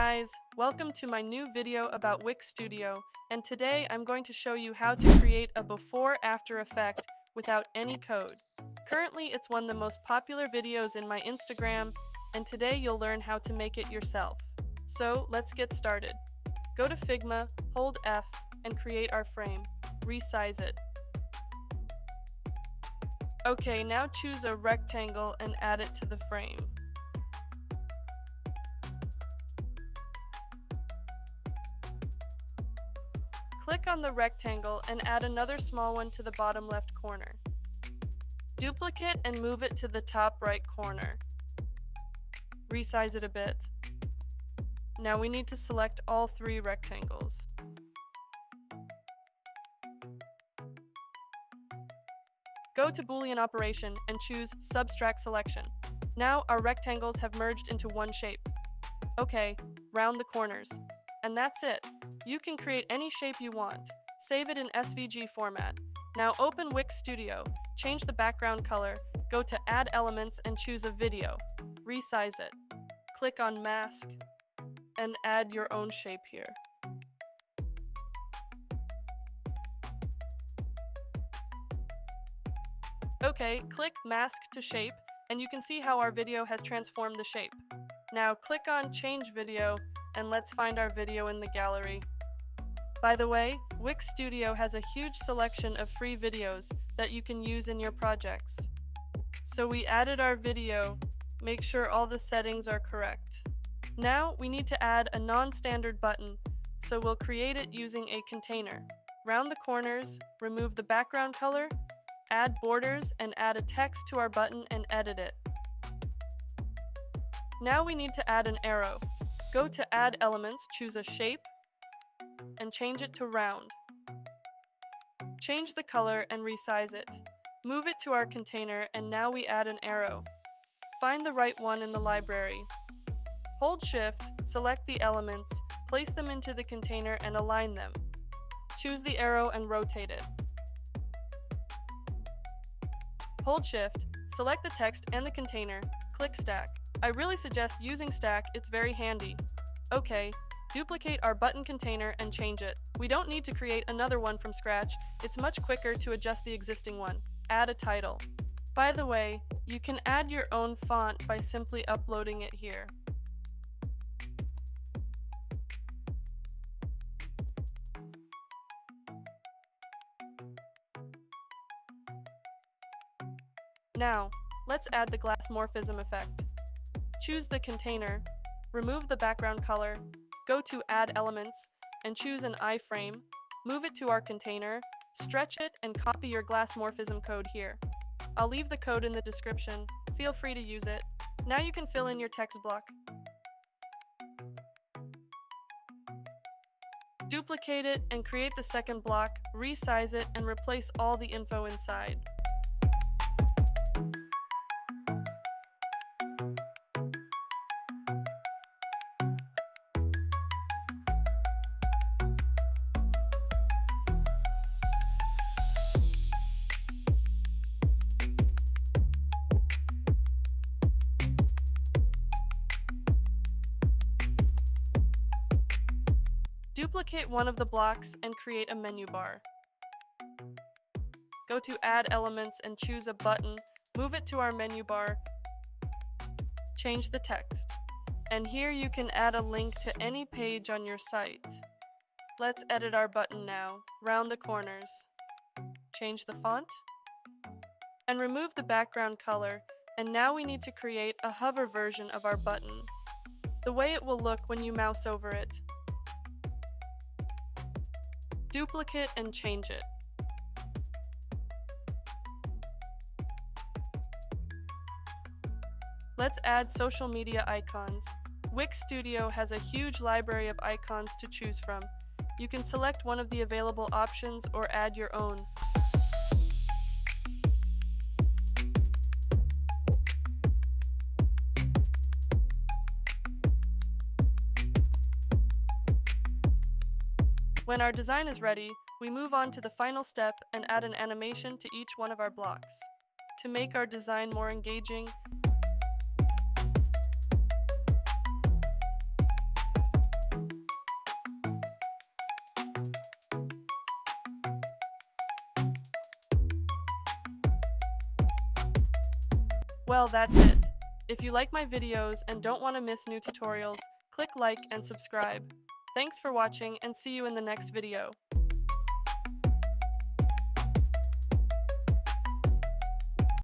guys, welcome to my new video about Wix Studio, and today I'm going to show you how to create a before-after effect without any code. Currently, it's one of the most popular videos in my Instagram, and today you'll learn how to make it yourself. So let's get started. Go to Figma, hold F, and create our frame. Resize it. Okay, now choose a rectangle and add it to the frame. Click on the rectangle and add another small one to the bottom left corner. Duplicate and move it to the top right corner. Resize it a bit. Now we need to select all three rectangles. Go to Boolean operation and choose Subtract Selection. Now our rectangles have merged into one shape. Okay, round the corners. And that's it. You can create any shape you want. Save it in SVG format. Now open Wix Studio, change the background color, go to Add Elements and choose a video. Resize it. Click on Mask and add your own shape here. Okay, click Mask to Shape and you can see how our video has transformed the shape. Now click on Change Video and let's find our video in the gallery. By the way, Wix Studio has a huge selection of free videos that you can use in your projects. So we added our video, make sure all the settings are correct. Now we need to add a non-standard button, so we'll create it using a container. Round the corners, remove the background color, add borders and add a text to our button and edit it. Now we need to add an arrow. Go to Add Elements, choose a shape, and change it to round. Change the color and resize it. Move it to our container and now we add an arrow. Find the right one in the library. Hold Shift, select the elements, place them into the container and align them. Choose the arrow and rotate it. Hold Shift, select the text and the container, click Stack. I really suggest using Stack, it's very handy. Okay, duplicate our button container and change it. We don't need to create another one from scratch, it's much quicker to adjust the existing one. Add a title. By the way, you can add your own font by simply uploading it here. Now, let's add the glass morphism effect. Choose the container, remove the background color, go to Add Elements, and choose an iframe, move it to our container, stretch it, and copy your glass morphism code here. I'll leave the code in the description, feel free to use it. Now you can fill in your text block. Duplicate it and create the second block, resize it, and replace all the info inside. Duplicate one of the blocks and create a menu bar. Go to Add Elements and choose a button, move it to our menu bar, change the text. And here you can add a link to any page on your site. Let's edit our button now. Round the corners. Change the font. And remove the background color. And now we need to create a hover version of our button. The way it will look when you mouse over it. Duplicate and change it. Let's add social media icons. Wix Studio has a huge library of icons to choose from. You can select one of the available options or add your own. When our design is ready, we move on to the final step and add an animation to each one of our blocks. To make our design more engaging, Well, that's it. If you like my videos and don't want to miss new tutorials, click like and subscribe. Thanks for watching and see you in the next video.